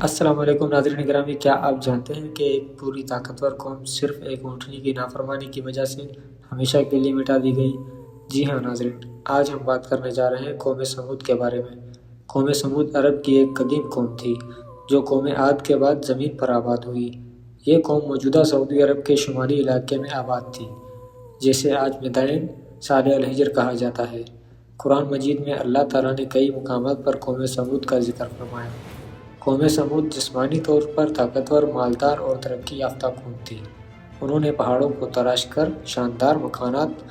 السلام علیکم ناظرین گرامی، کیا آپ جانتے ہیں کہ ایک پوری طاقتور قوم صرف ایک اونٹنی کی نافرمانی کی وجہ سے ہمیشہ کے لیے مٹا دی گئی؟ جی ہاں ناظرین، آج ہم بات کرنے جا رہے ہیں قوم سمود کے بارے میں۔ قوم سمود عرب کی ایک قدیم قوم تھی جو قوم عاد کے بعد زمین پر آباد ہوئی۔ یہ قوم موجودہ سعودی عرب کے شمالی علاقے میں آباد تھی، جسے آج مدائن صالح الحجر کہا جاتا ہے۔ قرآن مجید میں اللہ تعالیٰ نے کئی مقامات پر قوم سمود کا ذکر فرمایا۔ قوم سمود جسمانی طور پر طاقتور، مالدار اور ترقی یافتہ قوم تھی۔ انہوں نے پہاڑوں کو تراش کر شاندار مکانات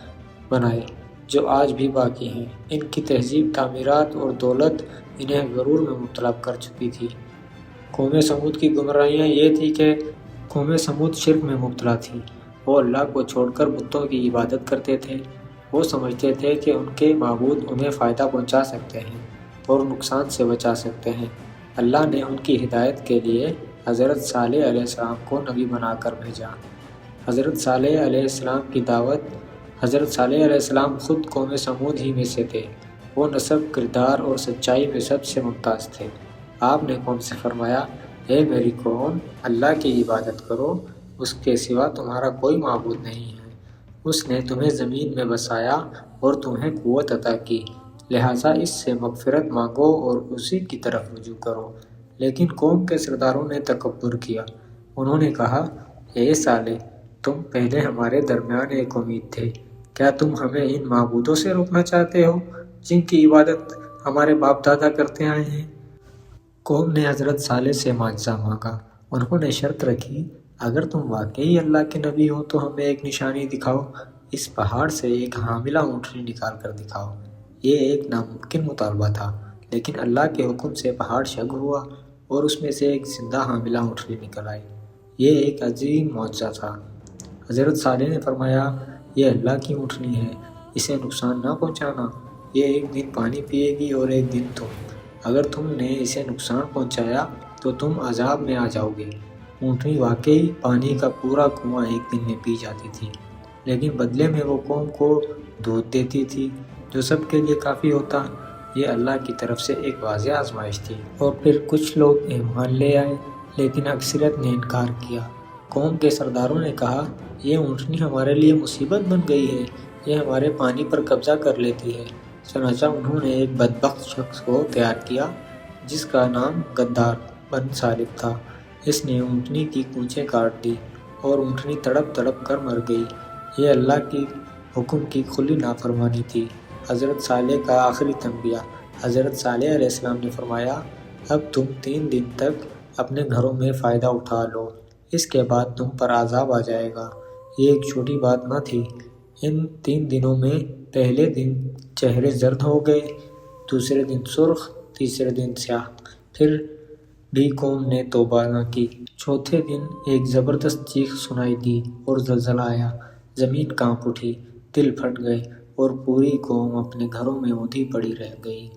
بنائے جو آج بھی باقی ہیں۔ ان کی تہذیب، تعمیرات اور دولت انہیں غرور میں مبتلا کر چکی تھی۔ قوم سمود کی گمراہیاں یہ تھی کہ قوم سمود شرک میں مبتلا تھی۔ وہ اللہ کو چھوڑ کر بتوں کی عبادت کرتے تھے۔ وہ سمجھتے تھے کہ ان کے معبود انہیں فائدہ پہنچا سکتے ہیں اور نقصان سے بچا سکتے ہیں۔ اللہ نے ان کی ہدایت کے لیے حضرت صالح علیہ السلام کو نبی بنا کر بھیجا۔ حضرت صالح علیہ السلام کی دعوت۔ حضرت صالح علیہ السلام خود قوم سمود ہی میں سے تھے۔ وہ نسب، کردار اور سچائی میں سب سے ممتاز تھے۔ آپ نے قوم سے فرمایا، اے میری قوم، اللہ کی عبادت کرو، اس کے سوا تمہارا کوئی معبود نہیں ہے۔ اس نے تمہیں زمین میں بسایا اور تمہیں قوت عطا کی، لہٰذا اس سے مغفرت مانگو اور اسی کی طرف رجوع کرو۔ لیکن قوم کے سرداروں نے تکبر کیا۔ انہوں نے کہا، اے صالح، تم پہلے ہمارے درمیان ایک امید تھے، کیا تم ہمیں ان معبودوں سے روکنا چاہتے ہو جن کی عبادت ہمارے باپ دادا کرتے آئے ہیں؟ قوم نے حضرت صالح سے معجزہ مانگا۔ انہوں نے شرط رکھی، اگر تم واقعی اللہ کے نبی ہو تو ہمیں ایک نشانی دکھاؤ، اس پہاڑ سے ایک حاملہ اونٹنی نکال کر دکھاؤ۔ یہ ایک ناممکن مطالبہ تھا، لیکن اللہ کے حکم سے پہاڑ شق ہوا اور اس میں سے ایک زندہ حاملہ اونٹنی نکل آئی۔ یہ ایک عظیم معجزہ تھا۔ حضرت صالح نے فرمایا، یہ اللہ کی اونٹنی ہے، اسے نقصان نہ پہنچانا۔ یہ ایک دن پانی پیے گی اور ایک دن تم۔ اگر تم نے اسے نقصان پہنچایا تو تم عذاب میں آ جاؤ گے۔ اونٹنی واقعی پانی کا پورا کنواں ایک دن میں پی جاتی تھی، لیکن بدلے میں وہ قوم کو دودھ دیتی تھی جو سب کے لیے کافی ہوتا۔ یہ اللہ کی طرف سے ایک واضح آزمائش تھی۔ اور پھر کچھ لوگ ایمان لے آئے، لیکن اکثریت نے انکار کیا۔ قوم کے سرداروں نے کہا، یہ اونٹنی ہمارے لیے مصیبت بن گئی ہے، یہ ہمارے پانی پر قبضہ کر لیتی ہے۔ چنانچہ انہوں نے ایک بدبخت شخص کو تیار کیا جس کا نام غدار بن صالب تھا۔ اس نے اونٹنی کی پونچھیں کاٹ دی اور اونٹنی تڑپ تڑپ کر مر گئی۔ یہ اللہ کی حکم کی کھلی نافرمانی تھی۔ حضرت صالح کا آخری تنبیہ۔ حضرت صالح علیہ السلام نے فرمایا، اب تم 3 دن تک اپنے گھروں میں فائدہ اٹھا لو، اس کے بعد تم پر عذاب آ جائے گا۔ یہ ایک چھوٹی بات نہ تھی۔ ان 3 دنوں میں پہلے دن چہرے زرد ہو گئے، دوسرے دن سرخ، تیسرے دن سیاہ۔ پھر بھی قوم نے توبہ نہ کی۔ چوتھے دن ایک زبردست چیخ سنائی دی اور زلزلہ آیا۔ زمین کانپ اٹھی، دل پھٹ گئے اور پوری قوم اپنے گھروں میں اوندھی پڑی رہ گئی۔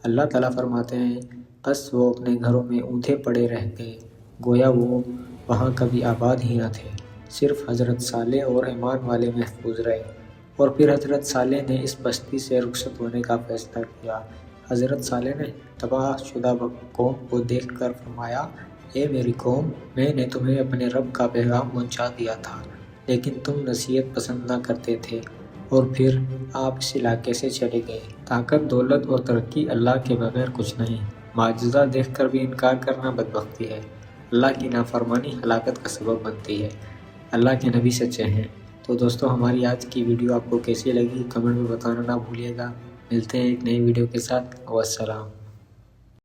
اللہ تعالیٰ فرماتے ہیں، بس وہ اپنے گھروں میں اوندھے پڑے رہ گئے، گویا وہ وہاں کبھی آباد ہی نہ تھے۔ صرف حضرت صالح اور ایمان والے محفوظ رہے۔ اور پھر حضرت صالح نے اس بستی سے رخصت ہونے کا فیصلہ کیا۔ حضرت صالح نے تباہ شدہ قوم کو دیکھ کر فرمایا، اے میری قوم، میں نے تمہیں اپنے رب کا پیغام پہنچا دیا تھا، لیکن تم نصیحت پسند نہ کرتے تھے اور پھر آپ اس علاقے سے چلے گئے۔ طاقت، دولت اور ترقی اللہ کے بغیر کچھ نہیں۔ معجزہ دیکھ کر بھی انکار کرنا بدبختی ہے۔ اللہ کی نافرمانی ہلاکت کا سبب بنتی ہے۔ اللہ کے نبی سچے ہیں۔ تو دوستو، ہماری آج کی ویڈیو آپ کو کیسی لگی کمنٹ میں بتانا نہ بھولیے گا۔ ملتے ہیں ایک نئی ویڈیو کے ساتھ۔ والسلام۔